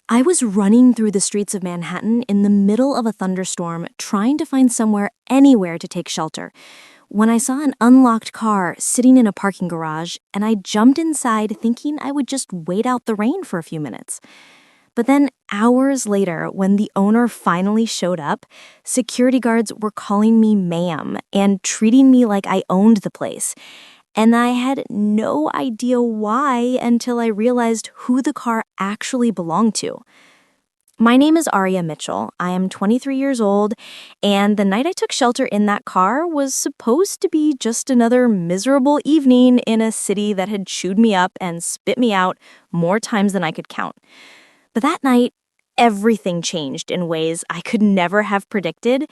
I was running through the streets of Manhattan in the middle of a thunderstorm, trying to find anywhere to take shelter, when I saw an unlocked car sitting in a parking garage, and I jumped inside thinking I would just wait out the rain for a few minutes. But then hours later, when the owner finally showed up, security guards were calling me ma'am and treating me like I owned the place. And I had no idea why until I realized who the car actually belonged to. My name is Aria Mitchell. I am 23 years old, and the night I took shelter in that car was supposed to be just another miserable evening in a city that had chewed me up and spit me out more times than I could count. But that night, everything changed in ways I could never have predicted,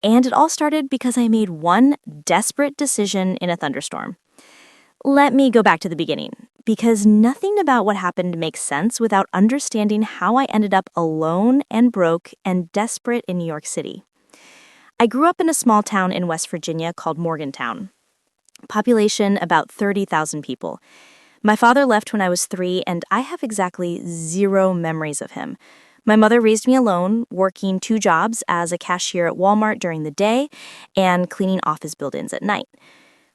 and it all started because I made one desperate decision in a thunderstorm. Let me go back to the beginning, because nothing about what happened makes sense without understanding how I ended up alone and broke and desperate in New York City. I grew up in a small town in West Virginia called Morgantown. Population about 30,000 people. My father left when I was 3, and I have exactly 0 memories of him. My mother raised me alone, working 2 jobs as a cashier at Walmart during the day and cleaning office buildings at night.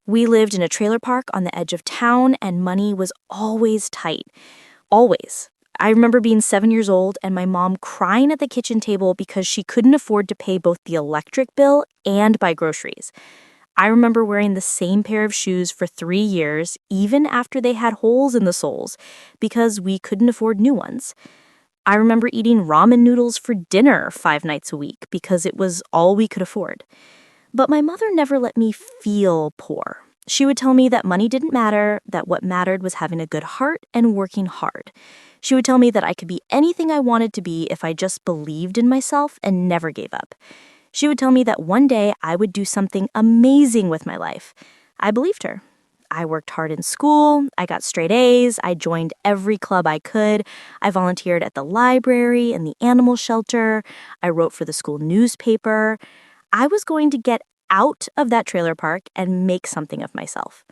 We lived in a trailer park on the edge of town, and money was always tight. Always. I remember being 7 years old and my mom crying at the kitchen table because she couldn't afford to pay both the electric bill and buy groceries. I remember wearing the same pair of shoes for 3 years, even after they had holes in the soles, because we couldn't afford new ones. I remember eating ramen noodles for dinner 5 nights a week because it was all we could afford. But my mother never let me feel poor. She would tell me that money didn't matter, that what mattered was having a good heart and working hard. She would tell me that I could be anything I wanted to be if I just believed in myself and never gave up. She would tell me that one day I would do something amazing with my life. I believed her. I worked hard in school, I got straight A's, I joined every club I could, I volunteered at the library and the animal shelter, I wrote for the school newspaper. I was going to get out of that trailer park and make something of myself.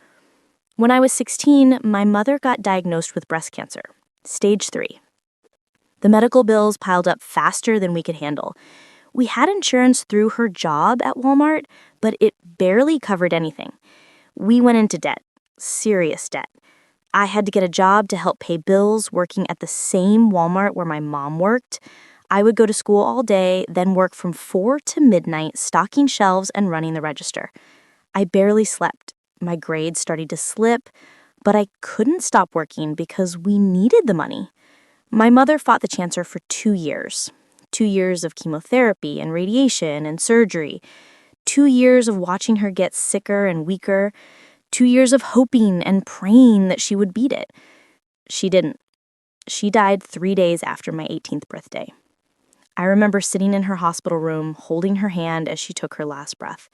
When I was 16, my mother got diagnosed with breast cancer, stage 3. The medical bills piled up faster than we could handle. We had insurance through her job at Walmart, but it barely covered anything. We went into debt, serious debt. I had to get a job to help pay bills working at the same Walmart where my mom worked. I would go to school all day, then work from 4 to midnight, stocking shelves and running the register. I barely slept. My grades started to slip, but I couldn't stop working because we needed the money. My mother fought the cancer for 2 years. 2 years of chemotherapy and radiation and surgery. 2 years of watching her get sicker and weaker. 2 years of hoping and praying that she would beat it. She didn't. She died 3 days after my 18th birthday. I remember sitting in her hospital room, holding her hand as she took her last breath.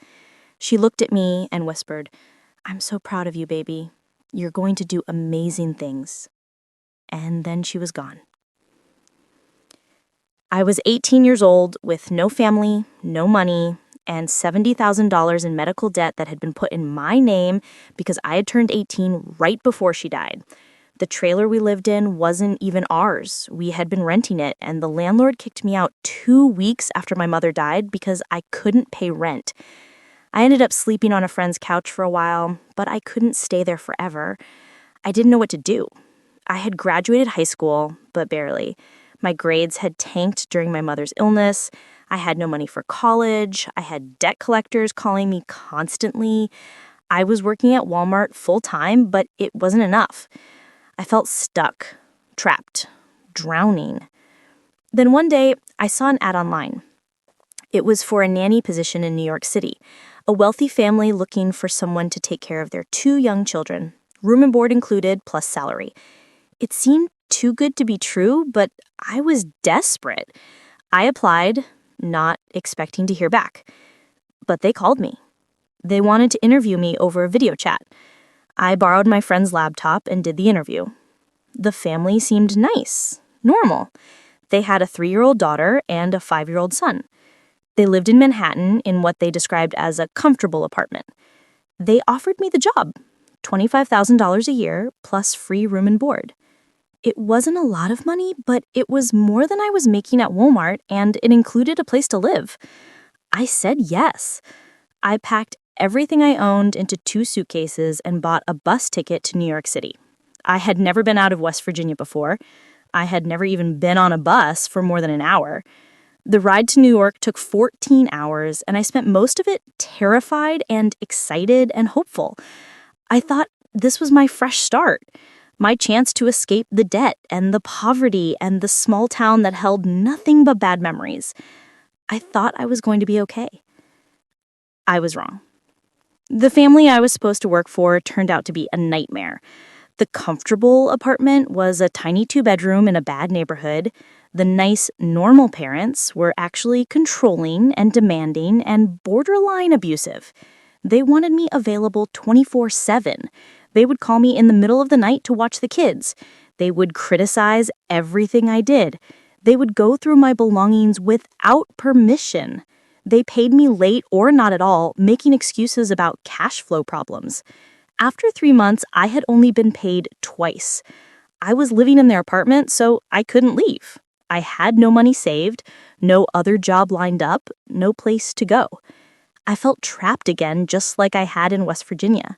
She looked at me and whispered, "I'm so proud of you, baby. You're going to do amazing things." And then she was gone. I was 18 years old with no family, no money, and $70,000 in medical debt that had been put in my name because I had turned 18 right before she died. The trailer we lived in wasn't even ours. We had been renting it, and the landlord kicked me out 2 weeks after my mother died because I couldn't pay rent. I ended up sleeping on a friend's couch for a while, but I couldn't stay there forever. I didn't know what to do. I had graduated high school, but barely. My grades had tanked during my mother's illness. I had no money for college. I had debt collectors calling me constantly. I was working at Walmart full-time, but it wasn't enough. I felt stuck, trapped, drowning. Then one day, I saw an ad online. It was for a nanny position in New York City, a wealthy family looking for someone to take care of their 2 young children, room and board included, plus salary. It seemed too good to be true, but I was desperate. I applied, not expecting to hear back. But they called me. They wanted to interview me over a video chat. I borrowed my friend's laptop and did the interview. The family seemed nice, normal. They had a 3-year-old daughter and a 5-year-old son. They lived in Manhattan in what they described as a comfortable apartment. They offered me the job, $25,000 a year plus free room and board. It wasn't a lot of money, but it was more than I was making at Walmart, and it included a place to live. I said yes. I packed everything I owned into 2 suitcases and bought a bus ticket to New York City. I had never been out of West Virginia before. I had never even been on a bus for more than an hour. The ride to New York took 14 hours, and I spent most of it terrified and excited and hopeful. I thought this was my fresh start, my chance to escape the debt and the poverty and the small town that held nothing but bad memories. I thought I was going to be okay. I was wrong. The family I was supposed to work for turned out to be a nightmare. The comfortable apartment was a tiny 2-bedroom in a bad neighborhood. The nice, normal parents were actually controlling and demanding and borderline abusive. They wanted me available 24/7. They would call me in the middle of the night to watch the kids. They would criticize everything I did. They would go through my belongings without permission. They paid me late or not at all, making excuses about cash flow problems. After 3 months, I had only been paid twice. I was living in their apartment, so I couldn't leave. I had no money saved, no other job lined up, no place to go. I felt trapped again, just like I had in West Virginia.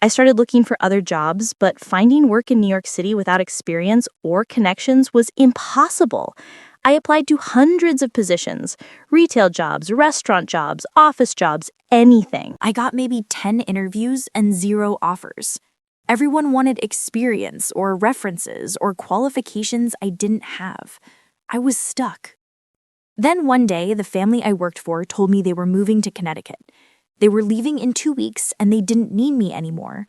I started looking for other jobs, but finding work in New York City without experience or connections was impossible. I applied to hundreds of positions, retail jobs, restaurant jobs, office jobs, anything. I got maybe 10 interviews and 0 offers. Everyone wanted experience or references or qualifications I didn't have. I was stuck. Then one day, the family I worked for told me they were moving to Connecticut. They were leaving in 2 weeks and they didn't need me anymore.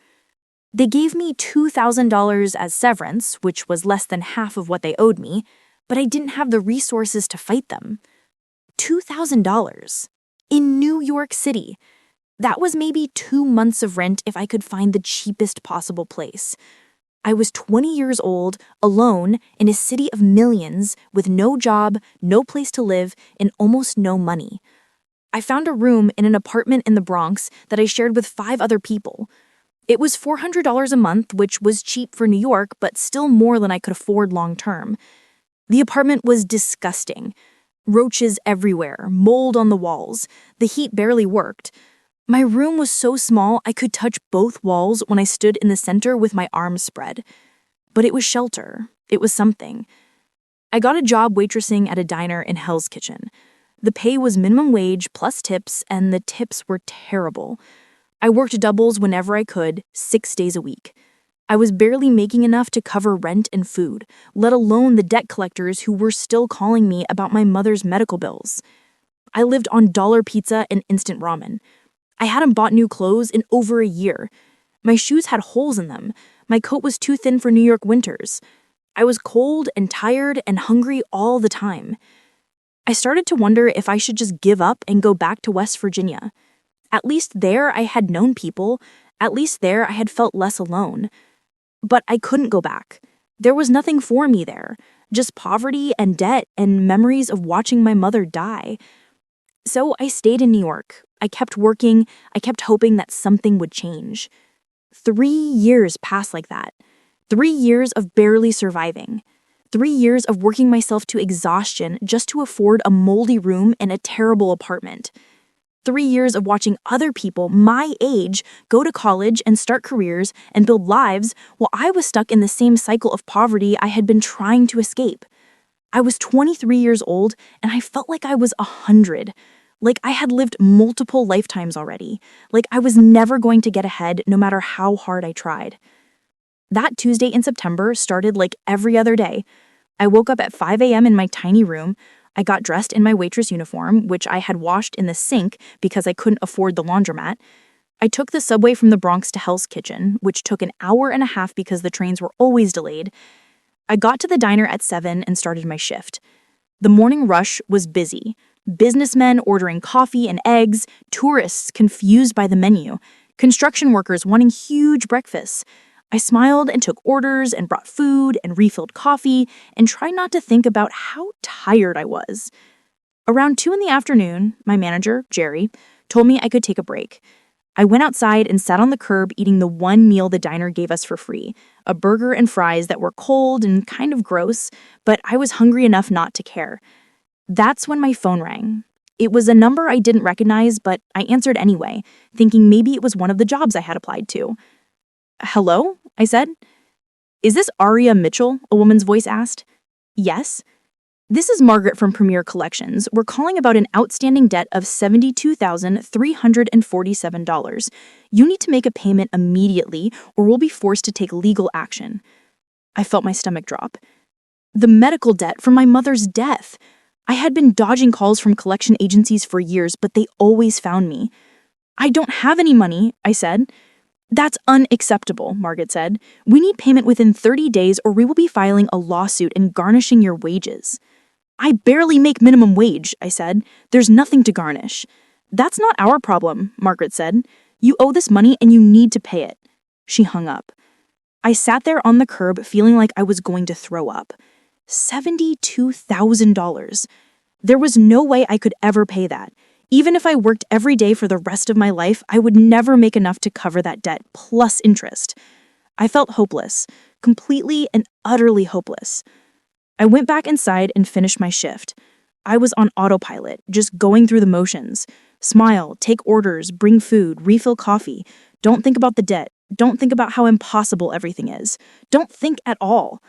They gave me $2,000 as severance, which was less than half of what they owed me, but I didn't have the resources to fight them. $2,000 in New York City. That was maybe 2 months of rent if I could find the cheapest possible place. I was 20 years old, alone, in a city of millions, with no job, no place to live, and almost no money. I found a room in an apartment in the Bronx that I shared with 5 other people. It was $400 a month, which was cheap for New York, but still more than I could afford long term. The apartment was disgusting. Roaches everywhere, mold on the walls. The heat barely worked. My room was so small I could touch both walls when I stood in the center with my arms spread. But it was shelter. It was something. I got a job waitressing at a diner in Hell's Kitchen. The pay was minimum wage plus tips, and the tips were terrible. I worked doubles whenever I could, 6 days a week. I was barely making enough to cover rent and food, let alone the debt collectors who were still calling me about my mother's medical bills. I lived on dollar pizza and instant ramen. I hadn't bought new clothes in over a year. My shoes had holes in them. My coat was too thin for New York winters. I was cold and tired and hungry all the time. I started to wonder if I should just give up and go back to West Virginia. At least there I had known people. At least there I had felt less alone. But I couldn't go back. There was nothing for me there, just poverty and debt and memories of watching my mother die. So I stayed in New York. I kept working. I kept hoping that something would change. 3 years passed like that. 3 years of barely surviving. 3 years of working myself to exhaustion just to afford a moldy room and a terrible apartment. 3 years of watching other people my age go to college and start careers and build lives while I was stuck in the same cycle of poverty I had been trying to escape. I was 23 years old and I felt like I was 100. Like I had lived multiple lifetimes already. Like I was never going to get ahead no matter how hard I tried. That Tuesday in September started like every other day. I woke up at 5 a.m. in my tiny room. I got dressed in my waitress uniform, which I had washed in the sink because I couldn't afford the laundromat. I took the subway from the Bronx to Hell's Kitchen, which took an hour and a half because the trains were always delayed. I got to the diner at 7 and started my shift. The morning rush was busy. Businessmen ordering coffee and eggs, tourists confused by the menu, construction workers wanting huge breakfasts. I smiled and took orders and brought food and refilled coffee and tried not to think about how tired I was. Around 2 in the afternoon, my manager, Jerry, told me I could take a break. I went outside and sat on the curb eating the one meal the diner gave us for free, a burger and fries that were cold and kind of gross, but I was hungry enough not to care. That's when my phone rang. It was a number I didn't recognize, but I answered anyway, thinking maybe it was one of the jobs I had applied to. "Hello?" I said. "Is this Aria Mitchell?" a woman's voice asked. "Yes." "This is Margaret from Premier Collections. We're calling about an outstanding debt of $72,347. You need to make a payment immediately or we'll be forced to take legal action." I felt my stomach drop. The medical debt from my mother's death. I had been dodging calls from collection agencies for years, but they always found me. "I don't have any money," I said. "That's unacceptable," Margaret said. "We need payment within 30 days or we will be filing a lawsuit and garnishing your wages." "I barely make minimum wage," I said. "There's nothing to garnish." "That's not our problem," Margaret said. "You owe this money and you need to pay it." She hung up. I sat there on the curb feeling like I was going to throw up. $72,000. There was no way I could ever pay that. Even if I worked every day for the rest of my life, I would never make enough to cover that debt, plus interest. I felt hopeless, completely and utterly hopeless. I went back inside and finished my shift. I was on autopilot, just going through the motions. Smile, take orders, bring food, refill coffee. Don't think about the debt. Don't think about how impossible everything is. Don't think at all.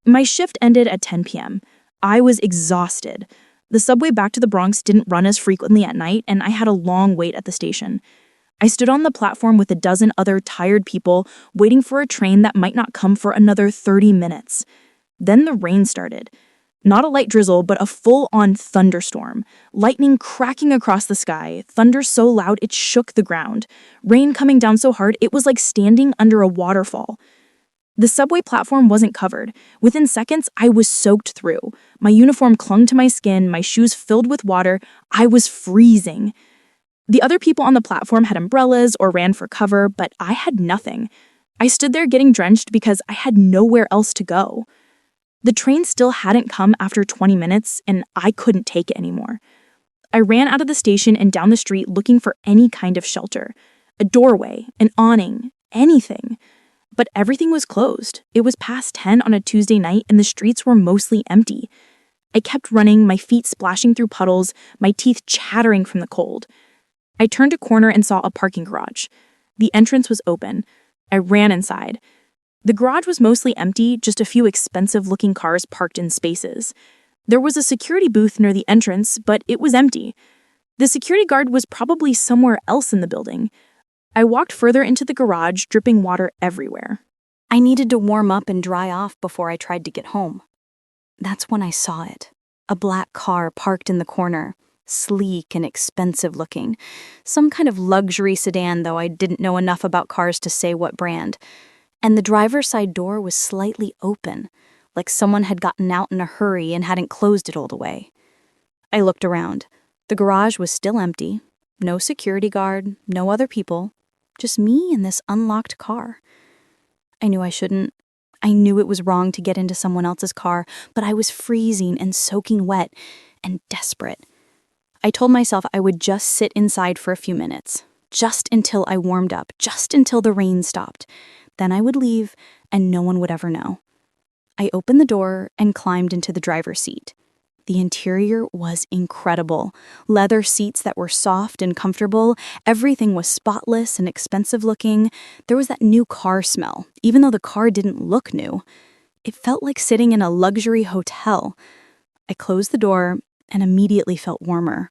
My shift ended at 10 p.m. I was exhausted. The subway back to the Bronx didn't run as frequently at night, and I had a long wait at the station. I stood on the platform with a dozen other tired people, waiting for a train that might not come for another 30 minutes. Then the rain started. Not a light drizzle, but a full-on thunderstorm. Lightning cracking across the sky, thunder so loud it shook the ground. Rain coming down so hard it was like standing under a waterfall. The subway platform wasn't covered. Within seconds, I was soaked through. My uniform clung to my skin, my shoes filled with water. I was freezing. The other people on the platform had umbrellas or ran for cover, but I had nothing. I stood there getting drenched because I had nowhere else to go. The train still hadn't come after 20 minutes, and I couldn't take it anymore. I ran out of the station and down the street looking for any kind of shelter. A doorway, an awning, anything. But everything was closed. It was past 10 on a Tuesday night, and the streets were mostly empty. I kept running, my feet splashing through puddles, my teeth chattering from the cold. I turned a corner and saw a parking garage. The entrance was open. I ran inside. The garage was mostly empty, just a few expensive-looking cars parked in spaces. There was a security booth near the entrance, but it was empty. The security guard was probably somewhere else in the building. I walked further into the garage, dripping water everywhere. I needed to warm up and dry off before I tried to get home. That's when I saw it. A black car parked in the corner, sleek and expensive-looking. Some kind of luxury sedan, though I didn't know enough about cars to say what brand. And the driver's side door was slightly open, like someone had gotten out in a hurry and hadn't closed it all the way. I looked around. The garage was still empty. No security guard, no other people, just me and this unlocked car. I knew I shouldn't. I knew it was wrong to get into someone else's car, but I was freezing and soaking wet and desperate. I told myself I would just sit inside for a few minutes, just until I warmed up, just until the rain stopped. Then I would leave, and no one would ever know. I opened the door and climbed into the driver's seat. The interior was incredible. Leather seats that were soft and comfortable. Everything was spotless and expensive-looking. There was that new car smell, even though the car didn't look new. It felt like sitting in a luxury hotel. I closed the door and immediately felt warmer.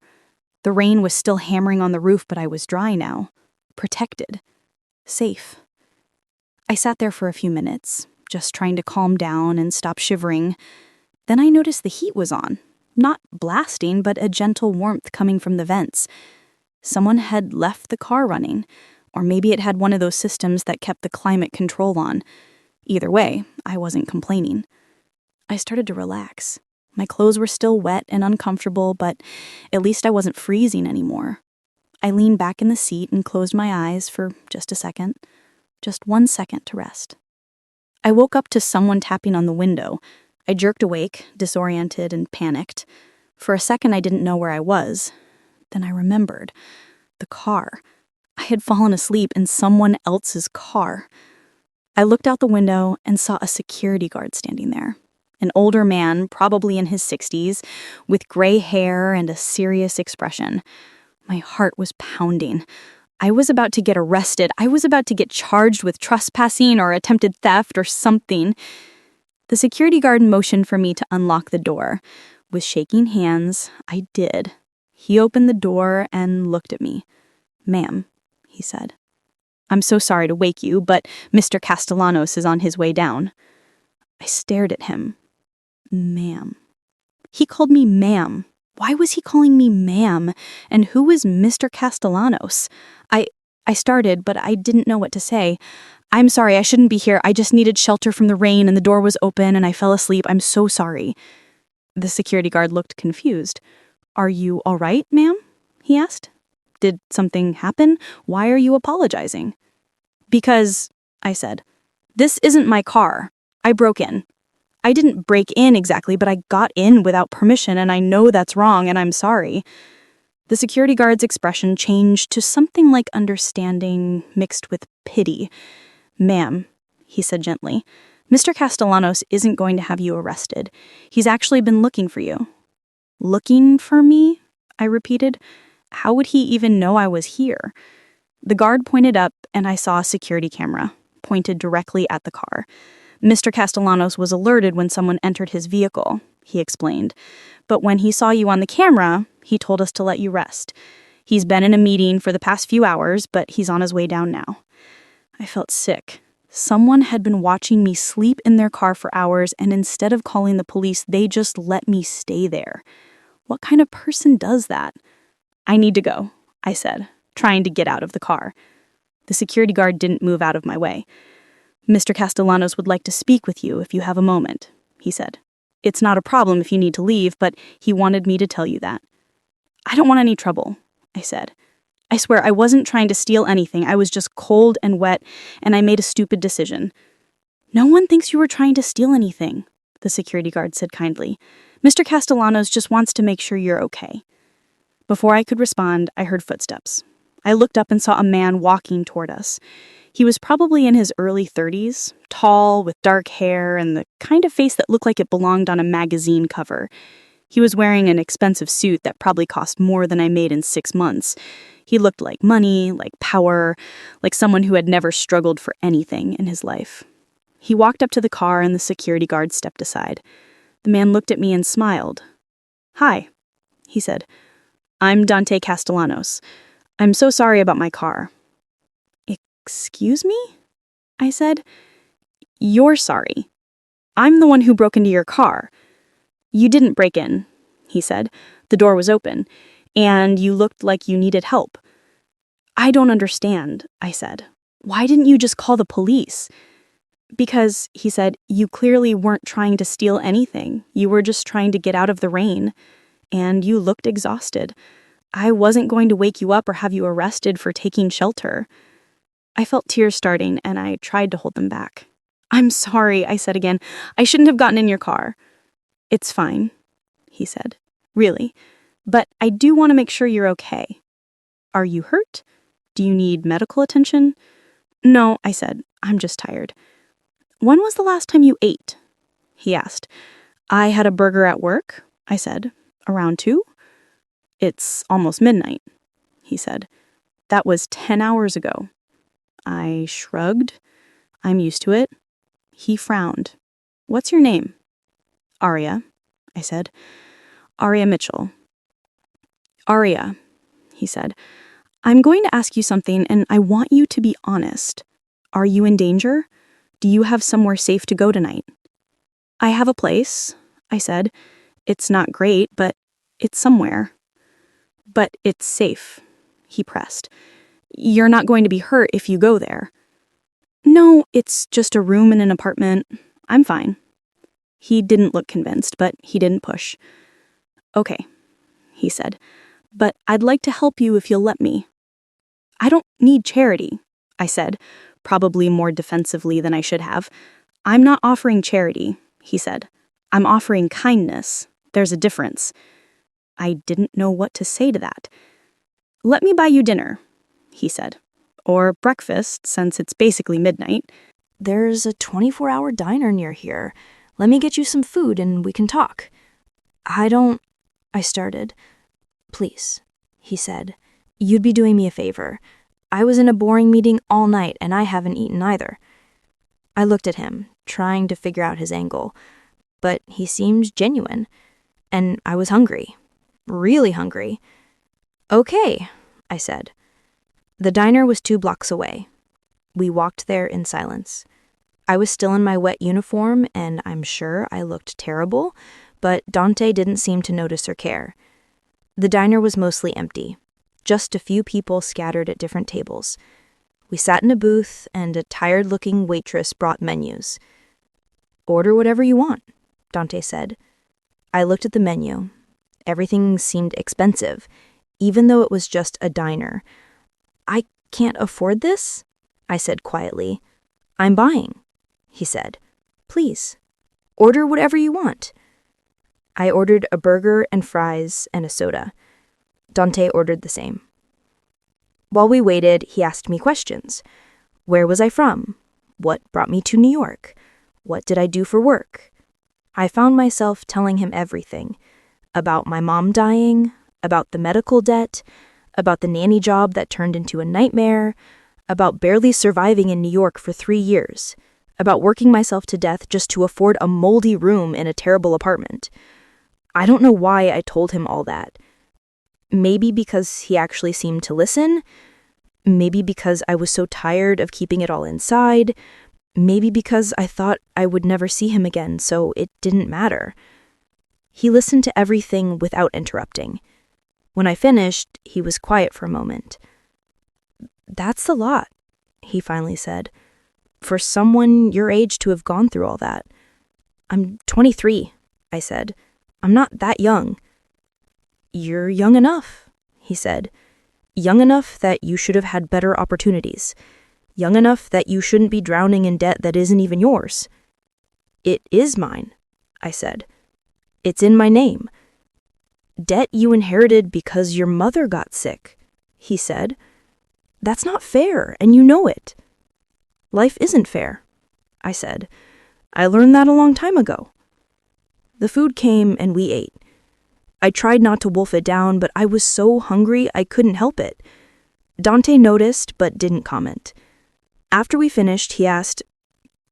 The rain was still hammering on the roof, but I was dry now. Protected. Safe. I sat there for a few minutes, just trying to calm down and stop shivering. Then I noticed the heat was on. Not blasting, but a gentle warmth coming from the vents. Someone had left the car running, or maybe it had one of those systems that kept the climate control on. Either way, I wasn't complaining. I started to relax. My clothes were still wet and uncomfortable, but at least I wasn't freezing anymore. I leaned back in the seat and closed my eyes for just a second. Just 1 second to rest. I woke up to someone tapping on the window. I jerked awake, disoriented and panicked. For a second, I didn't know where I was. Then I remembered. The car. I had fallen asleep in someone else's car. I looked out the window and saw a security guard standing there. An older man, probably in his 60s, with gray hair and a serious expression. My heart was pounding. I was about to get arrested. I was about to get charged with trespassing or attempted theft or something. The security guard motioned for me to unlock the door. With shaking hands, I did. He opened the door and looked at me. "Ma'am," he said. "I'm so sorry to wake you, but Mr. Castellanos is on his way down." I stared at him. Ma'am. He called me ma'am. Why was he calling me ma'am? And who was Mr. Castellanos? I started, but I didn't know what to say. "I'm sorry, I shouldn't be here. I just needed shelter from the rain and the door was open and I fell asleep. I'm so sorry." The security guard looked confused. "Are you all right, ma'am?" he asked. "Did something happen? Why are you apologizing?" "Because," I said, "this isn't my car. I broke in. I didn't break in exactly, but I got in without permission, and I know that's wrong, and I'm sorry." The security guard's expression changed to something like understanding mixed with pity. "Ma'am," he said gently, "Mr. Castellanos isn't going to have you arrested. He's actually been looking for you." "Looking for me?" I repeated. How would he even know I was here? The guard pointed up, and I saw a security camera, pointed directly at the car. "Mr. Castellanos was alerted when someone entered his vehicle," he explained. "But when he saw you on the camera, he told us to let you rest. He's been in a meeting for the past few hours, but he's on his way down now." I felt sick. Someone had been watching me sleep in their car for hours, and instead of calling the police, they just let me stay there. What kind of person does that? "I need to go," I said, trying to get out of the car. The security guard didn't move out of my way. "Mr. Castellanos would like to speak with you if you have a moment," he said. "It's not a problem if you need to leave, but he wanted me to tell you that." "I don't want any trouble," I said. "I swear I wasn't trying to steal anything. I was just cold and wet, and I made a stupid decision." "No one thinks you were trying to steal anything," the security guard said kindly. "Mr. Castellanos just wants to make sure you're okay." Before I could respond, I heard footsteps. I looked up and saw a man walking toward us. He was probably in his early 30s, tall, with dark hair, and the kind of face that looked like it belonged on a magazine cover. He was wearing an expensive suit that probably cost more than I made in 6 months. He looked like money, like power, like someone who had never struggled for anything in his life. He walked up to the car and the security guard stepped aside. The man looked at me and smiled. "Hi," he said. "I'm Dante Castellanos. I'm so sorry about my car." "Excuse me?" I said. "You're sorry. I'm the one who broke into your car." "You didn't break in," he said. "The door was open, and you looked like you needed help." "I don't understand," I said. "Why didn't you just call the police?" "Because," he said, "you clearly weren't trying to steal anything. You were just trying to get out of the rain. And you looked exhausted. I wasn't going to wake you up or have you arrested for taking shelter." I felt tears starting, and I tried to hold them back. "I'm sorry," I said again. "I shouldn't have gotten in your car." "It's fine," he said. "Really. But I do want to make sure you're okay. Are you hurt? Do you need medical attention?" "No," I said. "I'm just tired." "When was the last time you ate?" he asked. "I had a burger at work," I said. "Around 2? "It's almost midnight," he said. "That was 10 hours ago." I shrugged. "I'm used to it." He frowned. "What's your name?" "Aria," I said. "Aria Mitchell." "Aria," he said, "I'm going to ask you something, and I want you to be honest. Are you in danger? Do you have somewhere safe to go tonight?" "I have a place," I said. "It's not great, but it's somewhere." "But it's safe," he pressed. "You're not going to be hurt if you go there." "No, it's just a room in an apartment. I'm fine." He didn't look convinced, but he didn't push. "Okay," he said, "but I'd like to help you if you'll let me." "I don't need charity," I said, probably more defensively than I should have. "I'm not offering charity," he said. "I'm offering kindness. There's a difference." I didn't know what to say to that. "Let me buy you dinner," he said. or breakfast, since it's basically midnight. There's a 24-hour diner near here. Let me get you some food and we can talk. I started. Please, he said. You'd be doing me a favor. I was in a boring meeting all night and I haven't eaten either. I looked at him, trying to figure out his angle, but he seemed genuine, and I was hungry. Really hungry. Okay, I said. The diner was 2 blocks away. We walked there in silence. I was still in my wet uniform, and I'm sure I looked terrible, but Dante didn't seem to notice or care. The diner was mostly empty, just a few people scattered at different tables. We sat in a booth, and a tired-looking waitress brought menus. Order whatever you want, Dante said. I looked at the menu. Everything seemed expensive, even though it was just a diner. I can't afford this, I said quietly. I'm buying, he said. Please, order whatever you want. I ordered a burger and fries and a soda. Dante ordered the same. While we waited, he asked me questions. Where was I from? What brought me to New York? What did I do for work? I found myself telling him everything. About my mom dying, about the medical debt, about the nanny job that turned into a nightmare, about barely surviving in New York for 3 years, about working myself to death just to afford a moldy room in a terrible apartment. I don't know why I told him all that. Maybe because he actually seemed to listen. Maybe because I was so tired of keeping it all inside. Maybe because I thought I would never see him again, so it didn't matter. He listened to everything without interrupting. When I finished, he was quiet for a moment. That's a lot, he finally said, for someone your age to have gone through all that. I'm 23, I said. I'm not that young. You're young enough, he said. Young enough that you should have had better opportunities. Young enough that you shouldn't be drowning in debt that isn't even yours. It is mine, I said. It's in my name. Debt you inherited because your mother got sick, he said. That's not fair, and you know it. Life isn't fair, I said. I learned that a long time ago. The food came and we ate. I tried not to wolf it down, but I was so hungry I couldn't help it. Dante noticed but didn't comment. After we finished, he asked,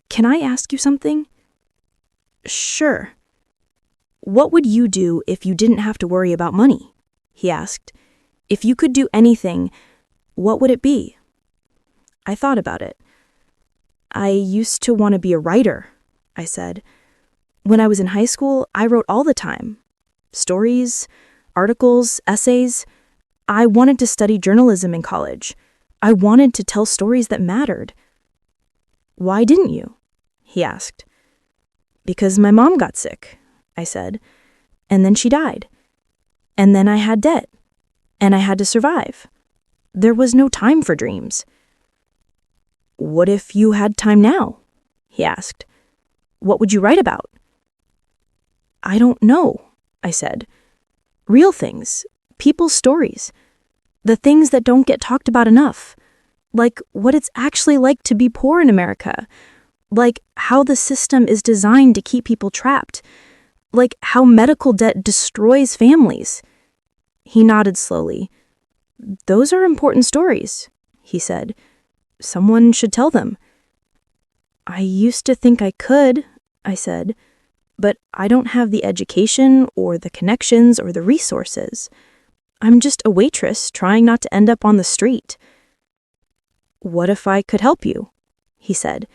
"Can I ask you something?" "Sure." "What would you do if you didn't have to worry about money?" he asked. "If you could do anything, what would it be?" I thought about it. "I used to want to be a writer," I said. "When I was in high school, I wrote all the time. Stories, articles, essays. I wanted to study journalism in college. I wanted to tell stories that mattered." "Why didn't you?" he asked. "Because my mom got sick," I said. "And then she died. And then I had debt. And I had to survive. There was no time for dreams." "What if you had time now?" he asked. "What would you write about?" "I don't know," I said. "Real things, people's stories, the things that don't get talked about enough, like what it's actually like to be poor in America, like how the system is designed to keep people trapped, like how medical debt destroys families." He nodded slowly. "Those are important stories," he said. "Someone should tell them." "I used to think I could," I said, "but I don't have the education or the connections or the resources. I'm just a waitress trying not to end up on the street." "What if I could help you?" he said.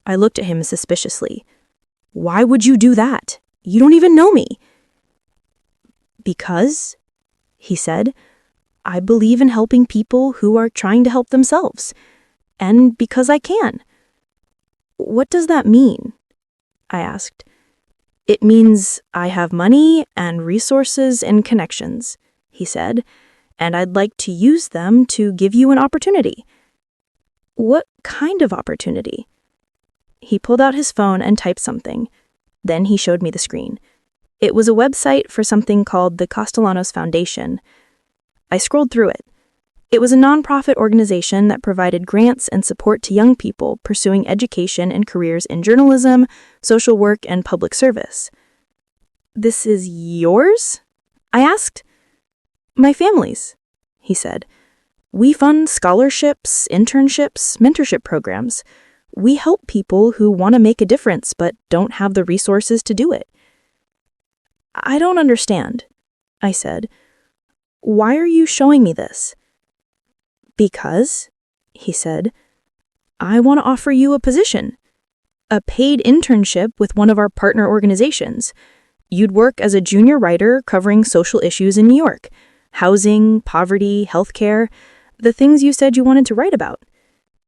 I looked at him suspiciously. "Why would you do that? You don't even know me." "Because," he said, "I believe in helping people who are trying to help themselves. And because I can." "What does that mean?" I asked. "It means I have money and resources and connections," he said, "and I'd like to use them to give you an opportunity." "What kind of opportunity?" He pulled out his phone and typed something. Then he showed me the screen. It was a website for something called the Castellanos Foundation. I scrolled through it. It was a nonprofit organization that provided grants and support to young people pursuing education and careers in journalism, social work, and public service. "This is yours?" I asked. "My family's," he said. "We fund scholarships, internships, mentorship programs. We help people who want to make a difference but don't have the resources to do it." "I don't understand," I said. "Why are you showing me this?" "Because," he said, "I want to offer you a position. A paid internship with one of our partner organizations. You'd work as a junior writer covering social issues in New York. Housing, poverty, healthcare, the things you said you wanted to write about.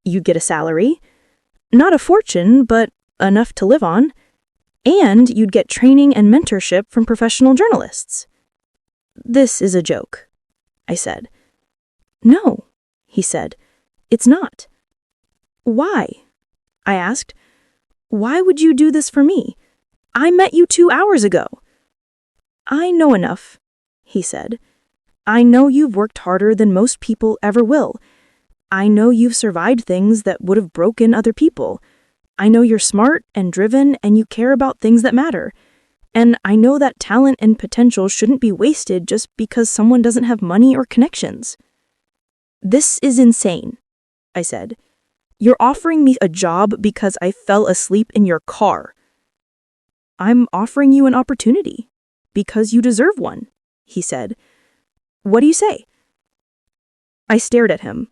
You'd get a salary. Not a fortune, but enough to live on. And you'd get training and mentorship from professional journalists." "This is a joke," I said. "No," he said. "It's not." "Why?" I asked. "Why would you do this for me? I met you 2 hours ago." "I know enough," he said. "I know you've worked harder than most people ever will. I know you've survived things that would have broken other people. I know you're smart and driven and you care about things that matter. And I know that talent and potential shouldn't be wasted just because someone doesn't have money or connections." "This is insane," I said. "You're offering me a job because I fell asleep in your car." "I'm offering you an opportunity because you deserve one," he said. "What do you say?" I stared at him.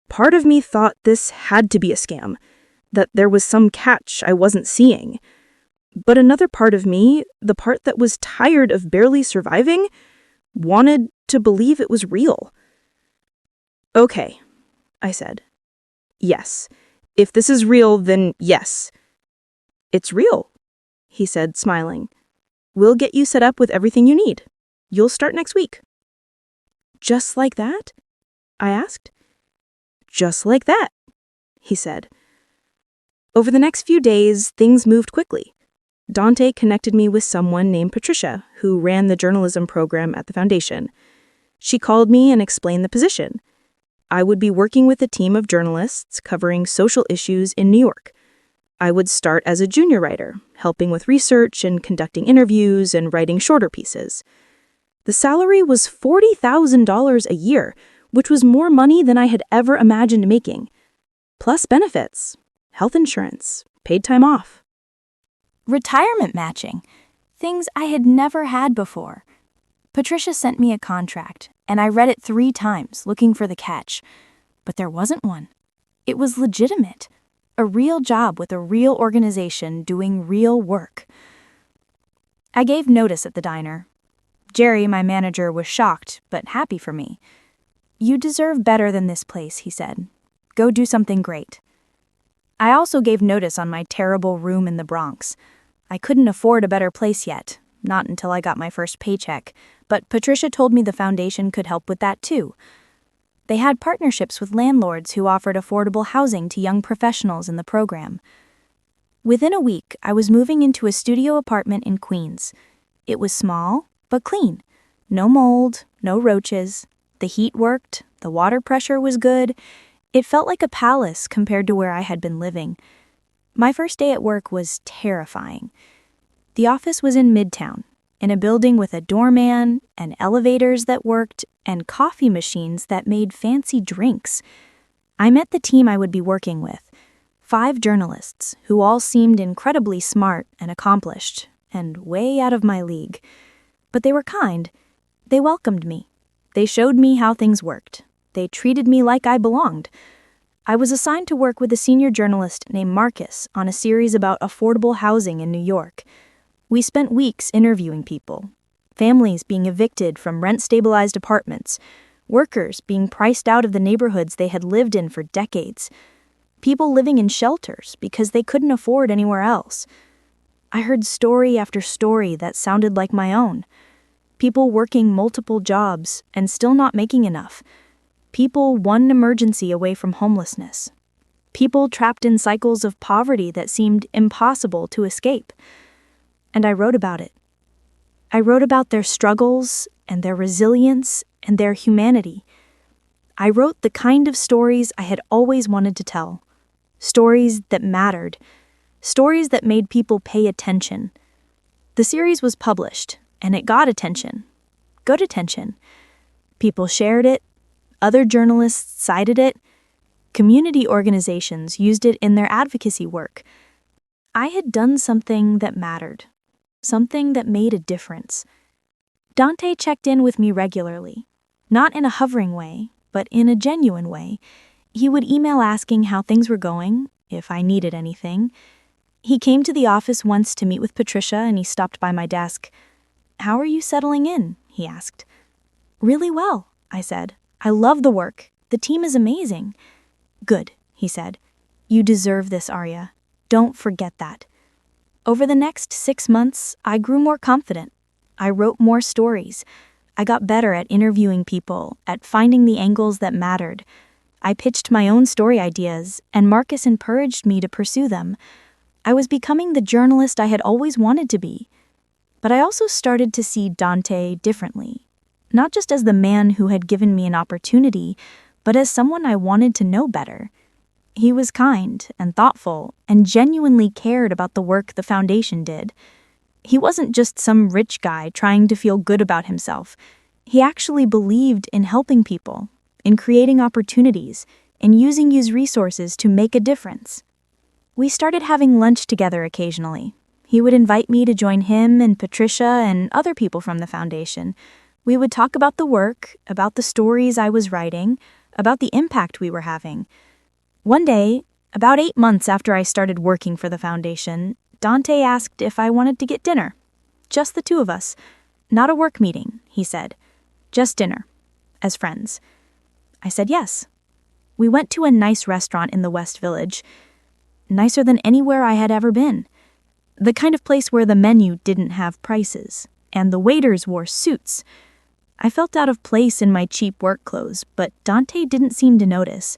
Part of me thought this had to be a scam, that there was some catch I wasn't seeing. But another part of me, the part that was tired of barely surviving, wanted to believe it was real. "Okay," I said. "Yes. If this is real, then yes." "It's real," he said, smiling. "We'll get you set up with everything you need. You'll start next week." "Just like that?" I asked. "Just like that," he said. Over the next few days, things moved quickly. Dante connected me with someone named Patricia, who ran the journalism program at the foundation. She called me and explained the position. I would be working with a team of journalists covering social issues in New York. I would start as a junior writer, helping with research and conducting interviews and writing shorter pieces. The salary was $40,000 a year, which was more money than I had ever imagined making. Plus benefits, health insurance, paid time off. Retirement matching. Things I had never had before. Patricia sent me a contract, and I read it 3 times, looking for the catch. But there wasn't one. It was legitimate. A real job with a real organization doing real work. I gave notice at the diner. Jerry, my manager, was shocked, but happy for me. "You deserve better than this place," he said. "Go do something great." I also gave notice on my terrible room in the Bronx. I couldn't afford a better place yet, not until I got my first paycheck, but Patricia told me the foundation could help with that too. They had partnerships with landlords who offered affordable housing to young professionals in the program. Within a week, I was moving into a studio apartment in Queens. It was small, but clean. No mold, no roaches. The heat worked, the water pressure was good. It felt like a palace compared to where I had been living. My first day at work was terrifying. The office was in Midtown, in a building with a doorman and elevators that worked and coffee machines that made fancy drinks. I met the team I would be working with, 5 journalists who all seemed incredibly smart and accomplished and way out of my league. But they were kind. They welcomed me. They showed me how things worked. They treated me like I belonged. I was assigned to work with a senior journalist named Marcus on a series about affordable housing in New York. We spent weeks interviewing people. Families being evicted from rent-stabilized apartments. Workers being priced out of the neighborhoods they had lived in for decades. People living in shelters because they couldn't afford anywhere else. I heard story after story that sounded like my own. People working multiple jobs and still not making enough. People one emergency away from homelessness. People trapped in cycles of poverty that seemed impossible to escape. And I wrote about it. I wrote about their struggles and their resilience and their humanity. I wrote the kind of stories I had always wanted to tell. Stories that mattered. Stories that made people pay attention. The series was published, and it got attention. Good attention. People shared it. Other journalists cited it. Community organizations used it in their advocacy work. I had done something that mattered. Something that made a difference. Dante checked in with me regularly. Not in a hovering way, but in a genuine way. He would email asking how things were going, if I needed anything. He came to the office once to meet with Patricia, and he stopped by my desk. "How are you settling in?" he asked. "Really well," I said. "I love the work. The team is amazing." "Good," he said. "You deserve this, Arya. Don't forget that." Over the next 6 months, I grew more confident. I wrote more stories. I got better at interviewing people, at finding the angles that mattered. I pitched my own story ideas, and Marcus encouraged me to pursue them. I was becoming the journalist I had always wanted to be. But I also started to see Dante differently. Not just as the man who had given me an opportunity, but as someone I wanted to know better. He was kind and thoughtful and genuinely cared about the work the foundation did. He wasn't just some rich guy trying to feel good about himself. He actually believed in helping people, in creating opportunities, in using his resources to make a difference. We started having lunch together occasionally. He would invite me to join him and Patricia and other people from the foundation. We would talk about the work, about the stories I was writing, about the impact we were having. One day, about 8 months after I started working for the foundation, Dante asked if I wanted to get dinner. Just the two of us. Not a work meeting, he said. Just dinner. As friends. I said yes. We went to a nice restaurant in the West Village. Nicer than anywhere I had ever been. The kind of place where the menu didn't have prices, and the waiters wore suits. I felt out of place in my cheap work clothes, but Dante didn't seem to notice.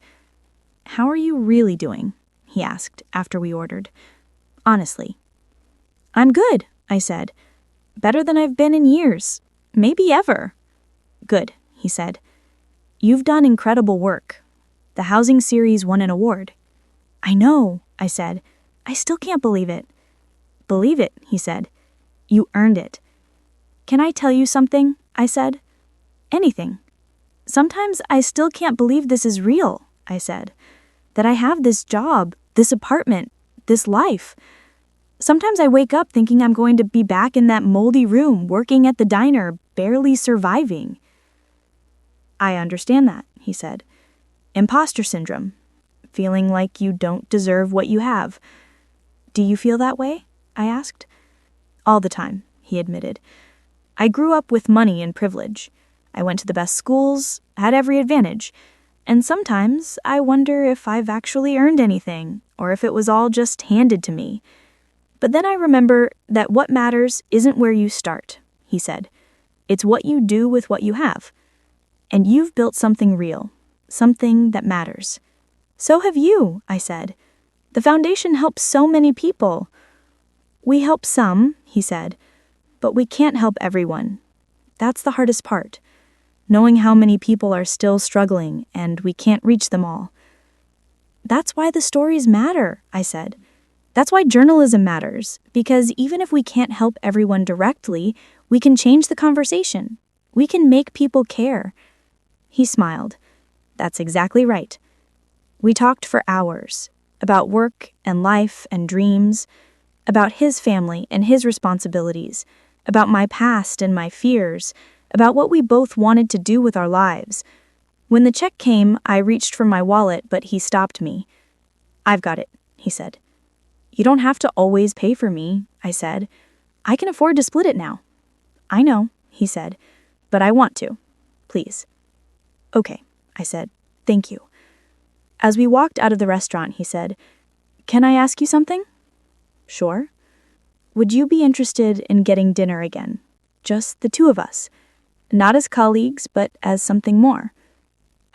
"How are you really doing?" he asked after we ordered. Honestly. "I'm good," I said. "Better than I've been in years. Maybe ever." "Good," he said. "You've done incredible work. The housing series won an award." "I know," I said. "I still can't believe it." "Believe it," he said. "You earned it." "Can I tell you something?" I said. "Anything." "Sometimes I still can't believe this is real," I said. "That I have this job, this apartment, this life. Sometimes I wake up thinking I'm going to be back in that moldy room, working at the diner, barely surviving." "I understand that," he said. "Imposter syndrome. Feeling like you don't deserve what you have. Do you feel that way?" I asked. "All the time," he admitted. "I grew up with money and privilege. I went to the best schools, had every advantage. And sometimes I wonder if I've actually earned anything, or if it was all just handed to me. But then I remember that what matters isn't where you start," he said. "It's what you do with what you have. And you've built something real, something that matters." "So have you," I said. "The foundation helps so many people." "We help some," he said, "but we can't help everyone. That's the hardest part. Knowing how many people are still struggling and we can't reach them all." "That's why the stories matter," I said. "That's why journalism matters, because even if we can't help everyone directly, we can change the conversation. We can make people care." He smiled. "That's exactly right." We talked for hours, about work and life and dreams, about his family and his responsibilities, about my past and my fears, about what we both wanted to do with our lives. When the check came, I reached for my wallet, but he stopped me. "I've got it," he said. "You don't have to always pay for me," I said. "I can afford to split it now." "I know," he said, "but I want to. Please." "Okay," I said. "Thank you." As we walked out of the restaurant, he said, "Can I ask you something?" "Sure." "Would you be interested in getting dinner again? Just the two of us. Not as colleagues, but as something more."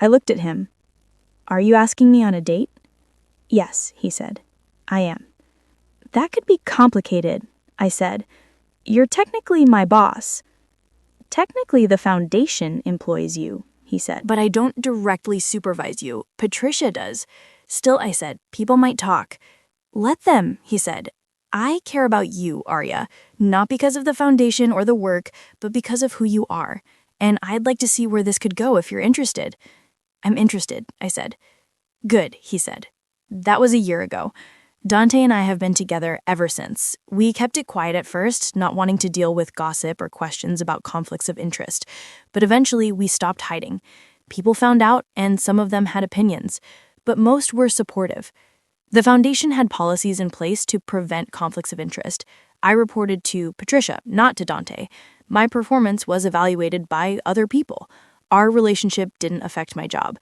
I looked at him. "Are you asking me on a date?" "Yes," he said. "I am." "That could be complicated," I said. "You're technically my boss." "Technically the foundation employs you," he said. But I don't directly supervise you. Patricia does. Still, I said, people might talk. Let them, he said. I care about you, Arya, not because of the foundation or the work, but because of who you are. And I'd like to see where this could go if you're interested. I'm interested, I said. Good, he said. That was a year ago. Dante and I have been together ever since. We kept it quiet at first, not wanting to deal with gossip or questions about conflicts of interest. But eventually, we stopped hiding. People found out, and some of them had opinions. But most were supportive. The foundation had policies in place to prevent conflicts of interest. I reported to Patricia, not to Dante. My performance was evaluated by other people. Our relationship didn't affect my job.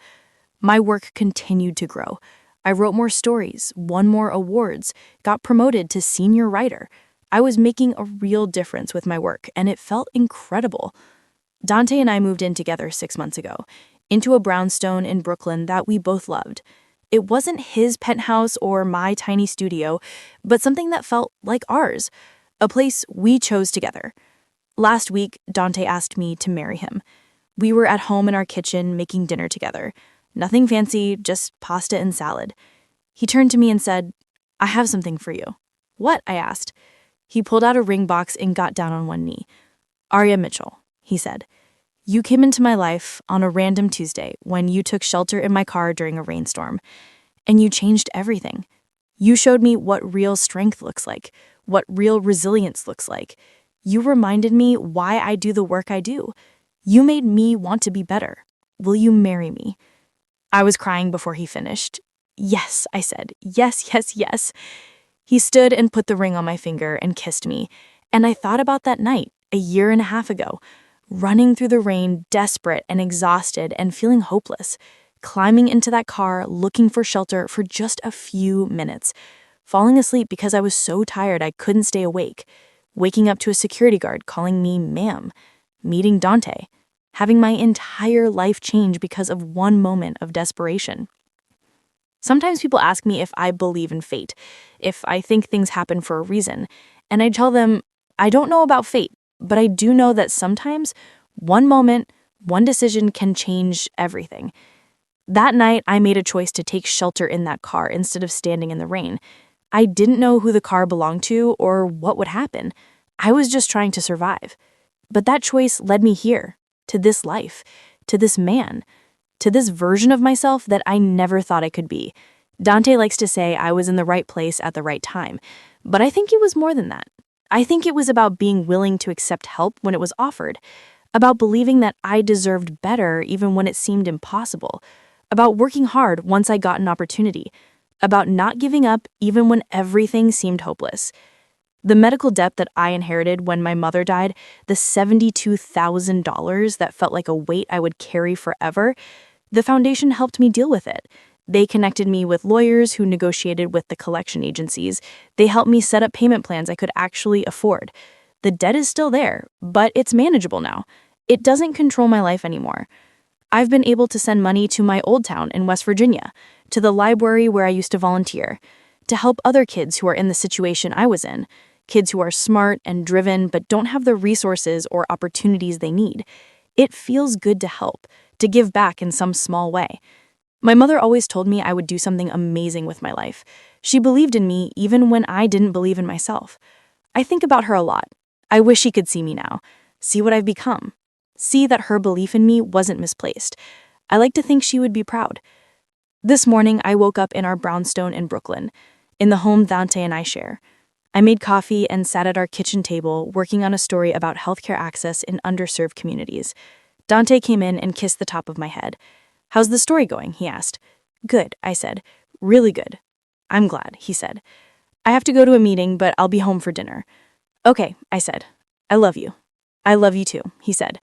My work continued to grow. I wrote more stories, won more awards, got promoted to senior writer. I was making a real difference with my work, and it felt incredible. Dante and I moved in together 6 months ago, into a brownstone in Brooklyn that we both loved. It wasn't his penthouse or my tiny studio, but something that felt like ours, a place we chose together. Last week, Dante asked me to marry him. We were at home in our kitchen making dinner together. Nothing fancy, just pasta and salad. He turned to me and said, I have something for you. What? I asked. He pulled out a ring box and got down on one knee. Arya Mitchell, he said. You came into my life on a random Tuesday when you took shelter in my car during a rainstorm, and you changed everything. You showed me what real strength looks like, what real resilience looks like. You reminded me why I do the work I do. You made me want to be better. Will you marry me? I was crying before he finished. Yes, I said. Yes, yes, yes. He stood and put the ring on my finger and kissed me, and I thought about that night, a year and a half ago, running through the rain, desperate and exhausted and feeling hopeless, climbing into that car, looking for shelter for just a few minutes, falling asleep because I was so tired I couldn't stay awake, waking up to a security guard calling me ma'am, meeting Dante, having my entire life change because of one moment of desperation. Sometimes people ask me if I believe in fate, if I think things happen for a reason, and I tell them, I don't know about fate, but I do know that sometimes one moment, one decision can change everything. That night, I made a choice to take shelter in that car instead of standing in the rain. I didn't know who the car belonged to or what would happen. I was just trying to survive. But that choice led me here, to this life, to this man, to this version of myself that I never thought I could be. Dante likes to say I was in the right place at the right time, but I think it was more than that. I think it was about being willing to accept help when it was offered, about believing that I deserved better even when it seemed impossible, about working hard once I got an opportunity, about not giving up even when everything seemed hopeless. The medical debt that I inherited when my mother died, the $72,000 that felt like a weight I would carry forever, the foundation helped me deal with it. They connected me with lawyers who negotiated with the collection agencies. They helped me set up payment plans I could actually afford. The debt is still there, but it's manageable now. It doesn't control my life anymore. I've been able to send money to my old town in West Virginia, to the library where I used to volunteer, to help other kids who are in the situation I was in, kids who are smart and driven but don't have the resources or opportunities they need. It feels good to help, to give back in some small way. My mother always told me I would do something amazing with my life. She believed in me even when I didn't believe in myself. I think about her a lot. I wish she could see me now, see what I've become, see that her belief in me wasn't misplaced. I like to think she would be proud. This morning, I woke up in our brownstone in Brooklyn, in the home Dante and I share. I made coffee and sat at our kitchen table working on a story about healthcare access in underserved communities. Dante came in and kissed the top of my head. How's the story going? He asked. Good, I said. Really good. I'm glad, he said. I have to go to a meeting, but I'll be home for dinner. Okay, I said. I love you. I love you too, he said.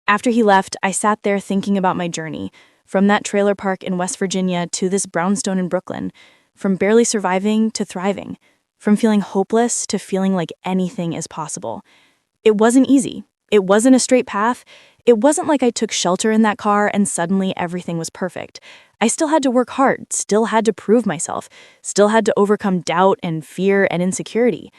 After he left, I sat there thinking about my journey, from that trailer park in West Virginia to this brownstone in Brooklyn, from barely surviving to thriving, from feeling hopeless to feeling like anything is possible. It wasn't easy. It wasn't a straight path. It wasn't like I took shelter in that car and suddenly everything was perfect. I still had to work hard, still had to prove myself, still had to overcome doubt and fear and insecurity.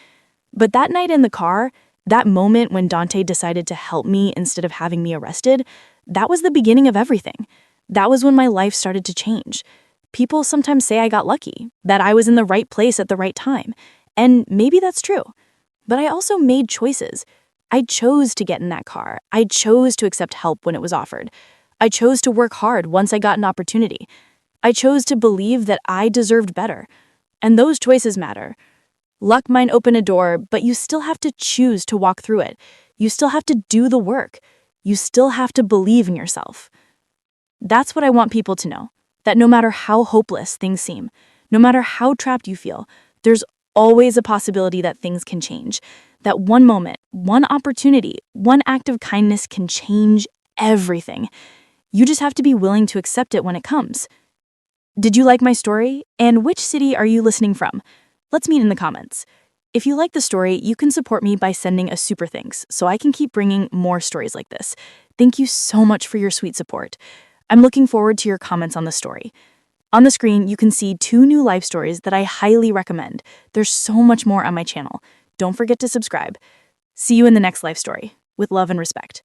But that night in the car, That moment when Dante decided to help me instead of having me arrested, that was the beginning of everything. That was when my life started to change. People sometimes say I got lucky, that I was in the right place at the right time. And maybe that's true. But I also made choices. I chose to get in that car. I chose to accept help when it was offered. I chose to work hard once I got an opportunity. I chose to believe that I deserved better. And those choices matter. Luck might open a door, but you still have to choose to walk through it. You still have to do the work. You still have to believe in yourself. That's what I want people to know, that no matter how hopeless things seem, no matter how trapped you feel, there's always a possibility that things can change. That one moment, one opportunity, one act of kindness can change everything. You just have to be willing to accept it when it comes. Did you like my story? And which city are you listening from? Let's meet in the comments. If you like the story, you can support me by sending a super thanks so I can keep bringing more stories like this. Thank you so much for your sweet support. I'm looking forward to your comments on the story. On the screen, you can see 2 new life stories that I highly recommend. There's so much more on my channel. Don't forget to subscribe. See you in the next life story. With love and respect.